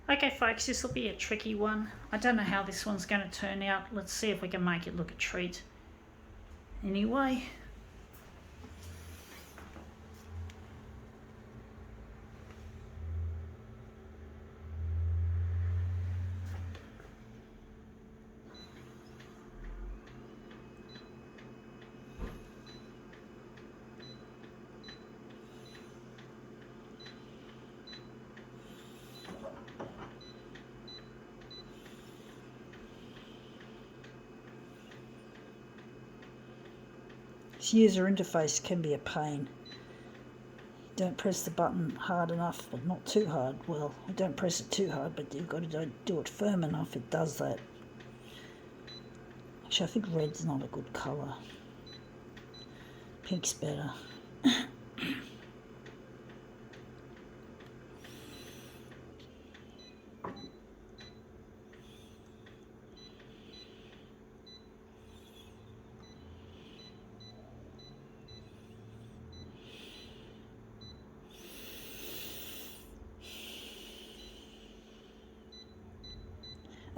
Okay folks, this will be a tricky one. I don't know how this one's going to turn out. Let's see if we can make it look a treat. Anyway. This user interface can be a pain. Don't press the button hard enough, but not too hard. Well, don't press it too hard, but you've got to do it firm enough. It does that. Actually, I think red's not a good colour. Pink's better.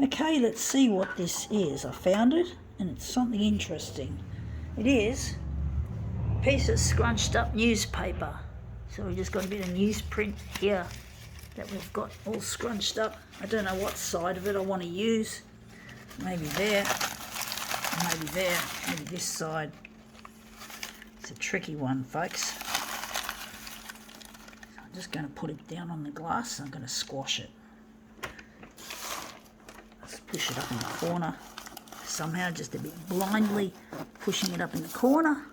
Okay, let's see what this is. I found it, and it's something interesting. It is a piece of scrunched up newspaper. So we've just got a bit of newsprint here that we've got all scrunched up. I don't know what side of it I want to use. Maybe there, maybe there, maybe this side. It's a tricky one, folks. So I'm just going to put it down on the glass. I'm going to squash it. Push it up in the corner somehow, just a bit blindly pushing it up in the corner,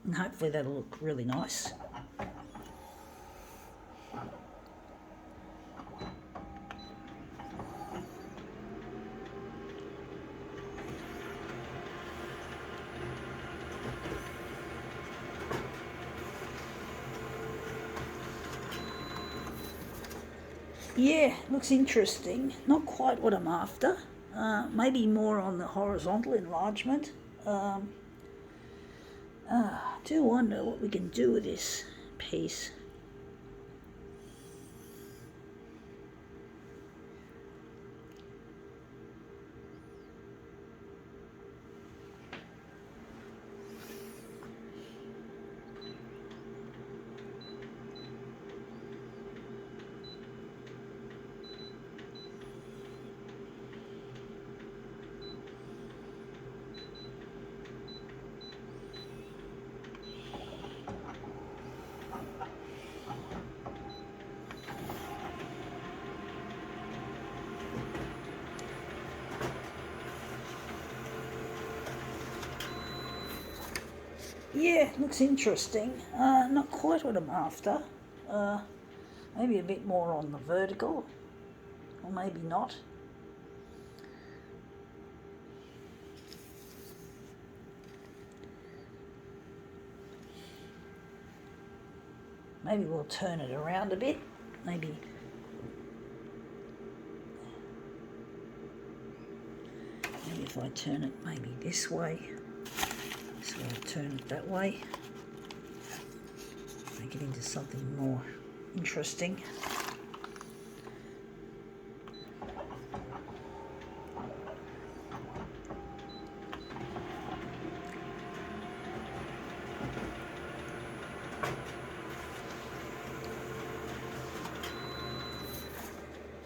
and hopefully that'll look really nice. Yeah, looks interesting. Not quite what I'm after. Maybe more on the horizontal enlargement. Do wonder what we can do with this piece. Yeah, looks interesting. Not quite what I'm after. Maybe a bit more on the vertical, or maybe not. Maybe we'll turn it around a bit. Maybe if I turn it maybe this way. So I'll turn it that way. Make it into something more interesting.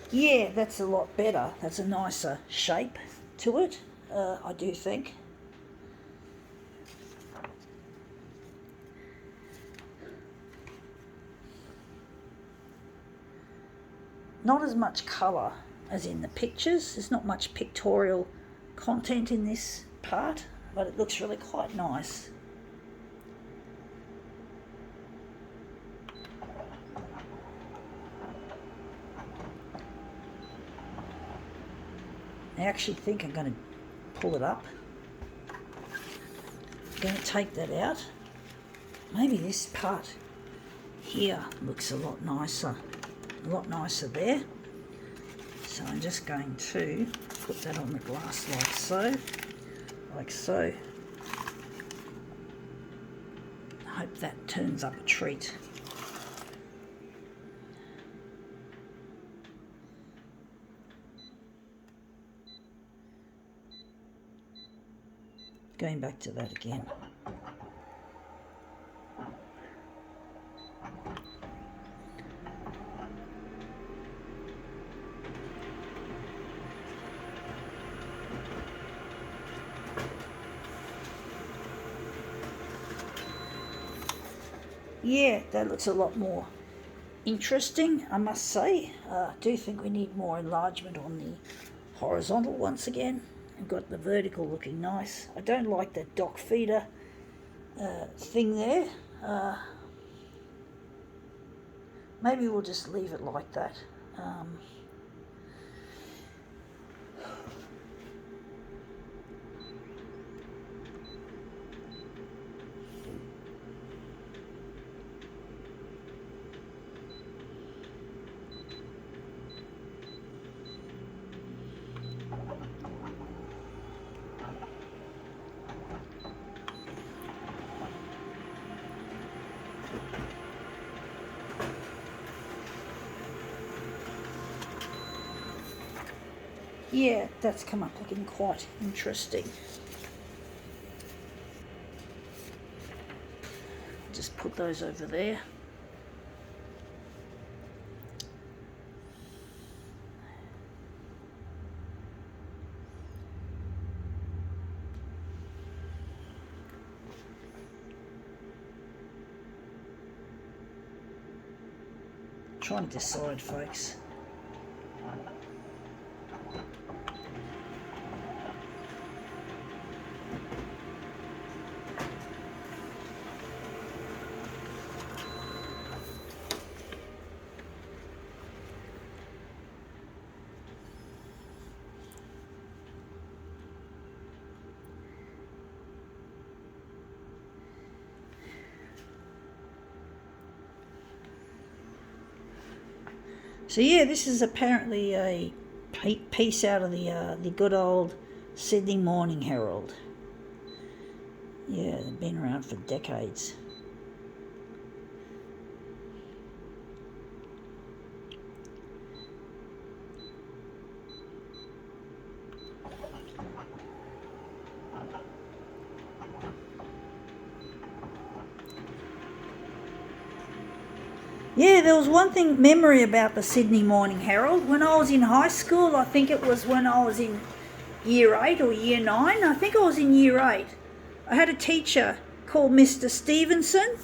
Yeah, that's a lot better. That's a nicer shape to it, I do think. Not as much colour as in the pictures. There's not much pictorial content in this part, but it looks really quite nice. I actually think I'm going to pull it up. I'm going to take that out. Maybe this part here looks a lot nicer there. So I'm just going to put that on the glass like so. I hope that turns up a treat. Going back to that again. Yeah, that looks a lot more interesting, I must say. I do think we need more enlargement on the horizontal once again. I've got the vertical looking nice. I don't like that dock feeder thing there. Maybe we'll just leave it like that. Yeah, that's come up looking quite interesting. Just put those over there. Trying to decide, folks. So yeah, this is apparently a piece out of the good old Sydney Morning Herald. Yeah, they've been around for decades. Yeah, there was one thing, memory about the Sydney Morning Herald. When I was in high school, I think it was when I was in year 8 or year 9. I think I was in year 8. I had a teacher called Mr. Stevenson.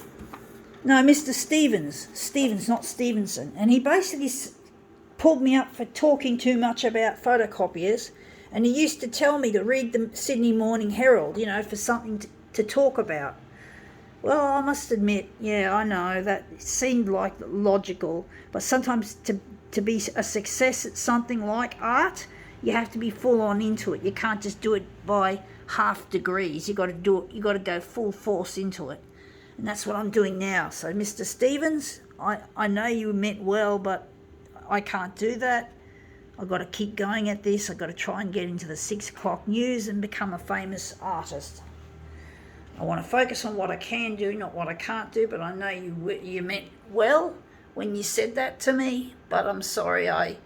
No, Mr. Stevens, not Stevenson. And he basically pulled me up for talking too much about photocopiers. And he used to tell me to read the Sydney Morning Herald, you know, for something to talk about. Well, I must admit, yeah, I know, that seemed like logical, but sometimes to be a success at something like art, you have to be full on into it. You can't just do it by half degrees. You got to do it. You got to go full force into it, and that's what I'm doing now. So, Mr. Stevens, I know you meant well, but I can't do that. I've got to keep going at this. I've got to try and get into the 6 o'clock news and become a famous artist. I want to focus on what I can do, not what I can't do, but I know you meant well when you said that to me, but I'm sorry, I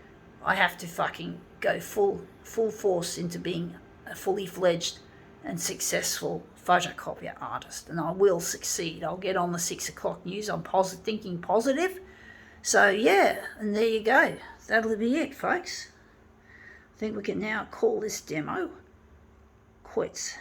have to fucking go full force into being a fully fledged and successful photocopier artist, and I will succeed. I'll get on the 6 o'clock news. I'm thinking positive. So yeah, and there you go. That'll be it, folks. I think we can now call this demo quits.